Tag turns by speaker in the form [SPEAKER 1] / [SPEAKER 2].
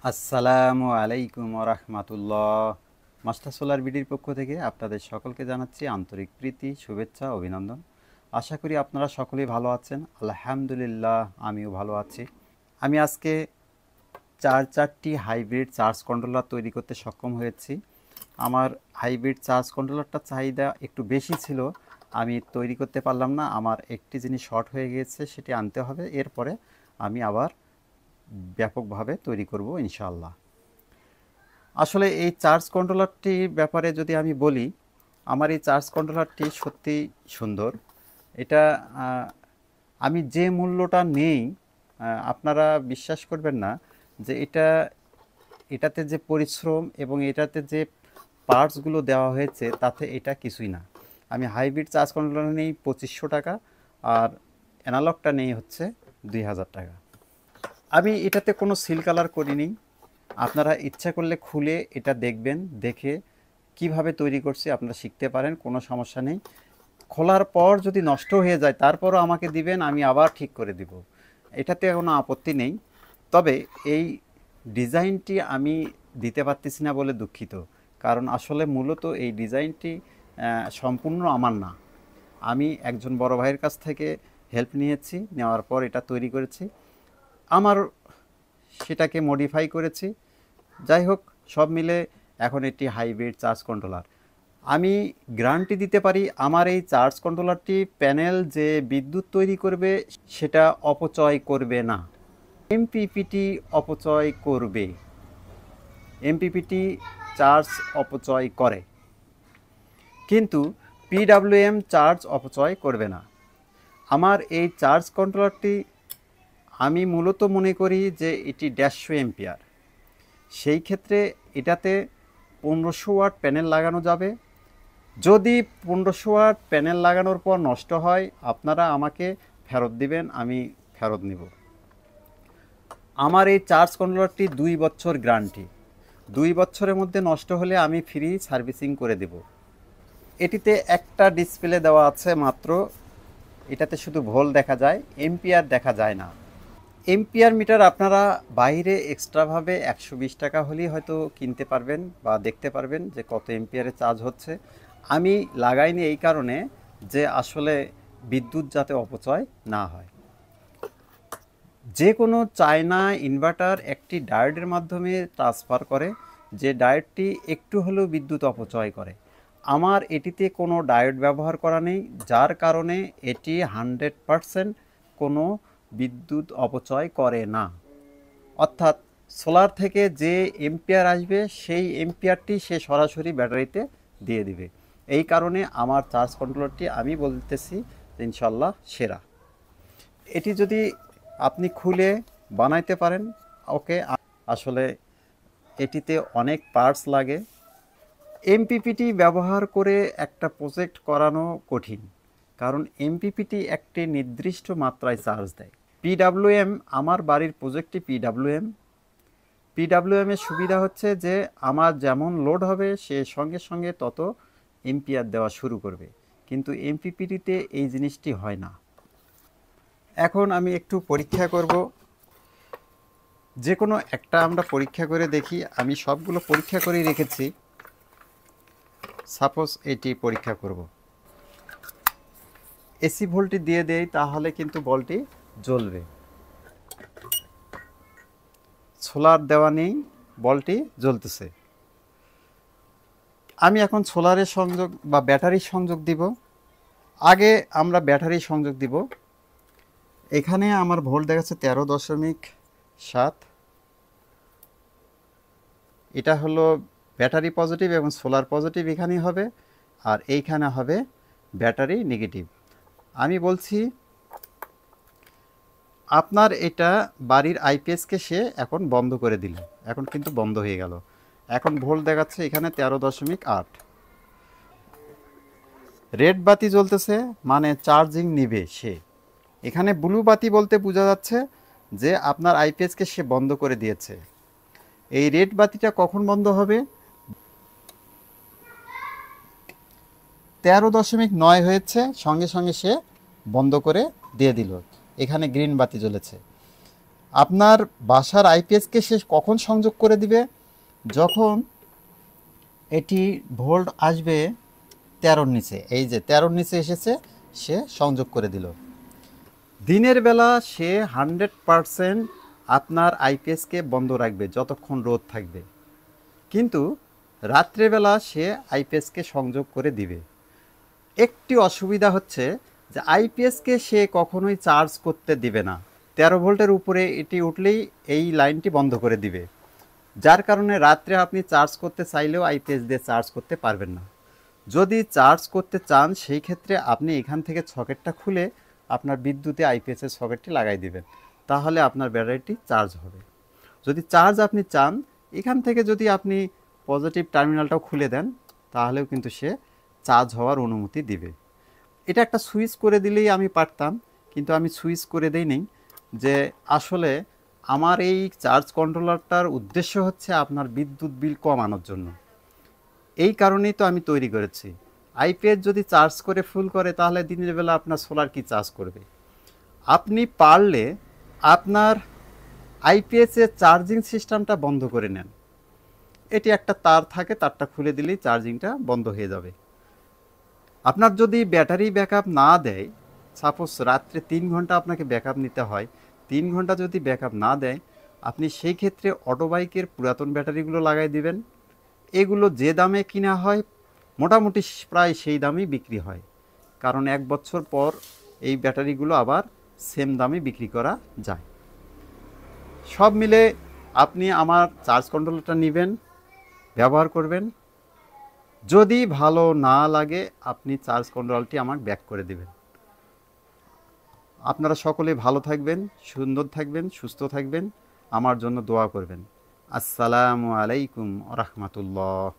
[SPEAKER 1] আসসালামু আলাইকুম রাহমাতুল্লাহ। মাস্টার সোলার বিডির পক্ষ থেকে আপনাদের সকলকে জানাচ্ছি আন্তরিক প্রীতি, শুভেচ্ছা, অভিনন্দন। আশা করি আপনারা সকলেই ভালো আছেন। আলহামদুলিল্লাহ, আমিও ভালো আছি। আমি আজকে চারটি হাইব্রিড চার্জ কন্ট্রোলার তৈরি করতে সক্ষম হয়েছি। আমার হাইব্রিড চার্জ কন্ট্রোলারটার চাহিদা একটু বেশি ছিল, আমি তৈরি করতে পারলাম না। আমার একটি জিনিস শর্ট হয়ে গিয়েছে, সেটি আনতে হবে। এরপরে আমি আবার ব্যাপকভাবে তৈরি করব ইনশাআল্লাহ। আসলে এই চার্জ কন্ট্রোলারটির ব্যাপারে যদি আমি বলি, আমার এই চার্জ কন্ট্রোলারটি সত্যি সুন্দর। এটা আমি যে মূল্যটা নেই, আপনারা বিশ্বাস করবেন না যে এটাতে যে পরিশ্রম এবং এটাতে যে পার্টসগুলো দেওয়া হয়েছে তাতে এটা কিছুই না। আমি হাইব্রিড চার্জ কন্ট্রোলার নেই 2500 টাকা, আর অ্যানালগটা নেই হচ্ছে 2000 টাকা। আমি এটাতে কোনো সিল কালার করিনি। আপনারা ইচ্ছা করলে খুলে এটা দেখবেন, দেখে কিভাবে তৈরি করছি আপনারা শিখতে পারেন, কোনো সমস্যা নেই। খোলার পর যদি নষ্ট হয়ে যায় তারপরও আমাকে দিবেন, আমি আবার ঠিক করে দিব, এটাতে কোনো আপত্তি নেই। তবে এই ডিজাইনটি আমি দিতে পারতেছি না বলে দুঃখিত, কারণ আসলে মূলত এই ডিজাইনটি সম্পূর্ণ আমার না। আমি একজন বড় ভাইয়ের কাছ থেকে হেল্প নিয়েছি, নেওয়ার পর এটা তৈরি করেছি, আমার সেটাকে মডিফাই করেছি। যাই হোক, সব মিলে এখন এটি হাইব্রিড চার্জ কন্ট্রোলার। আমি গ্যারান্টি দিতে পারি আমার এই চার্জ কন্ট্রোলারটি প্যানেল যে বিদ্যুৎ তৈরি করবে সেটা অপচয় করবে না। এমপিপিটি অপচয় করবে, এমপিপিটি চার্জ অপচয় করে, কিন্তু পিডাব্লিউএম চার্জ অপচয় করবে না। আমার এই চার্জ কন্ট্রোলারটি আমি মূলত মনে করি যে এটি 150 এম্পিয়ার। সেই ক্ষেত্রে এটাতে 1500 ওয়াট প্যানেল লাগানো যাবে। যদি 1500 ওয়াট প্যানেল লাগানোর পর নষ্ট হয় আপনারা আমাকে ফেরত দিবেন, আমি ফেরত নিব। আমার এই চার্জ কন্ট্রোলারটি 2 বছর গ্যারান্টি। 2 বছরের মধ্যে নষ্ট হলে আমি ফ্রি সার্ভিসিং করে দেব। এটিতে একটা ডিসপ্লে দেওয়া আছে মাত্র, এটাতে শুধু ভোল্ট দেখা যায়, এম্পিয়ার দেখা যায় না। এম্পিয়ার মিটার আপনারা বাইরে এক্সট্রাভাবে 120 টাকা হলেই হয়তো কিনতে পারবেন বা দেখতে পারবেন যে কত এম্পিয়ারে চার্জ হচ্ছে। আমি লাগাইনি এই কারণে যে আসলে বিদ্যুৎ যাতে অপচয় না হয়। যে কোনো চায়না ইনভার্টার একটি ডায়োডের মাধ্যমে ট্রান্সফার করে, যে ডায়োডটি একটু হলেও বিদ্যুৎ অপচয় করে। আমার এটিতে কোনো ডায়োড ব্যবহার করা নেই, যার কারণে এটি 100% কোনো বিদ্যুৎ অপচয় করে না। অর্থাৎ সোলার থেকে যে এম্পিয়ার আসবে সেই এম্পিয়ারটি সে সরাসরি ব্যাটারিতে দিয়ে দিবে। এই কারণে আমার চার্জ কন্ট্রোলারটি আমি বলতেছি ইনশাল্লাহ সেরা। এটি যদি আপনি খুলে বানাইতে পারেন, ওকে। আসলে এটিতে অনেক পার্টস লাগে। এমপিপিটি ব্যবহার করে একটা প্রজেক্ট করানো কঠিন, কারণ এমপিপিটি একটি নির্দিষ্ট মাত্রায় চার্জ দেয়। পিডাব্লিউএম, আমার বাড়ির প্রজেক্টটি পিডাব্লিউএমের সুবিধা হচ্ছে যে আমার যেমন লোড হবে সে সঙ্গে সঙ্গে তত এম্পিয়ার দেওয়া শুরু করবে, কিন্তু এমপিপিটিতে এই জিনিসটি হয় না। এখন আমি একটু পরীক্ষা করব, যে কোনো একটা আমরা পরীক্ষা করে দেখি। আমি সবগুলো পরীক্ষা করেই রেখেছি। সাপোজ এটি পরীক্ষা করব, এসি ভোল্টেজ দিয়ে দেই, তাহলে কিন্তু বলটি জ্বলবে। সোলার দেওয়া নেই, বলটি জ্বলতেছে। আমি এখন সোলারের সংযোগ বা ব্যাটারির সংযোগ দিব। আগে আমরা ব্যাটারি সংযোগ দিব। এখানে আমার ভোল্ট দেখাচ্ছে 13.7। এটা হলো ব্যাটারি পজিটিভ এবং সোলার পজিটিভ এখানেই হবে, আর এইখানে হবে ব্যাটারি নেগেটিভ। আমি বলছি আপনার এটা বাড়ির আইপিএসকে সে এখন বন্ধ করে দিল, এখন কিন্তু বন্ধ হয়ে গেল। এখন ভোল্ট দেখাচ্ছে এখানে 13.8। রেড বাতি জ্বলতেছে মানে চার্জিং নিবে সে। এখানে ব্লু বাতি বলতে বোঝা যাচ্ছে যে আপনার আইপিএসকে সে বন্ধ করে দিয়েছে। এই রেড বাতিটা কখন বন্ধ হবে? 13.9 হয়েছে, সঙ্গে সঙ্গে সে বন্ধ করে দিয়ে দিল। এখানে গ্রিন বাতি জ্বলেছে। আপনার বাসার আইপিএসকে সে কখন সংযোগ করে দিবে? যখন এটি ভোল্ট আসবে 13-র নিচে, এই যে 13-র নিচে এসেছে, সে সংযোগ করে দিল। দিনের বেলা সে 100% আপনার আইপিএসকে বন্ধ রাখবে যতক্ষণ রোদ থাকবে, কিন্তু রাত্রেবেলা সে আইপিএসকে সংযোগ করে দিবে। একটি অসুবিধা হচ্ছে যে আইপিএসকে সে কখনোই চার্জ করতে দিবে না। 13 ভোল্টের উপরে এটি উঠলেই এই লাইনটি বন্ধ করে দিবে, যার কারণে রাত্রে আপনি চার্জ করতে চাইলেও আইপিএস দিয়ে চার্জ করতে পারবেন না। যদি চার্জ করতে চান সেই ক্ষেত্রে আপনি এখান থেকে সকেটটা খুলে আপনার বিদ্যুতে আইপিএসের সকেটটি লাগাই দিবেন, তাহলে আপনার ব্যাটারিটি চার্জ হবে। যদি চার্জ আপনি চান, এখান থেকে যদি আপনি পজিটিভ টার্মিনালটাও খুলে দেন, তাহলেও কিন্তু সে চার্জ হওয়ার অনুমতি দিবে। এটা একটা সুইচ করে দিলেই আমি পারতাম, কিন্তু আমি সুইচ করে দেই নেই। যে আসলে আমার এই চার্জ কন্ট্রোলারটার উদ্দেশ্য হচ্ছে আপনার বিদ্যুৎ বিল কমানোর জন্য। এই কারণেই তো আমি তৈরি করেছি। আইপিএস যদি চার্জ করে ফুল করে, তাহলে দিনের বেলা আপনার সোলার কি চার্জ করবে? আপনি পারলে আপনার আইপিএসের চার্জিং সিস্টেমটা বন্ধ করে নেন। এটি একটা তার থাকে, তারটা খুলে দিলেই চার্জিংটা বন্ধ হয়ে যাবে। আপনার যদি ব্যাটারি ব্যাকআপ না দেয়, সাপোজ রাত্রে 3 ঘন্টা আপনাকে ব্যাকআপ নিতে হয়, 3 ঘন্টা যদি ব্যাকআপ না দেয়, আপনি সেই ক্ষেত্রে অটোবাইকের পুরাতন ব্যাটারিগুলো লাগাই দিবেন। এগুলো যে দামে কিনা হয় মোটামুটি প্রায় সেই দামেই বিক্রি হয়, কারণ 1 বছর পর এই ব্যাটারিগুলো আবার সেম দামে বিক্রি করা যায়। সব মিলে আপনি আমার চার্জ কন্ট্রোলারটা নেবেন, ব্যবহার করবেন। যদি ভালো না লাগে আপনি চার্জ কন্ট্রোলারটি আমাকে ব্যাক করে দেবেন। আপনারা সকলে ভালো থাকবেন, সুন্দর থাকবেন, সুস্থ থাকবেন, আমার জন্য দোয়া করবেন। আসসালামু আলাইকুম ওয়া রাহমাতুল্লাহ।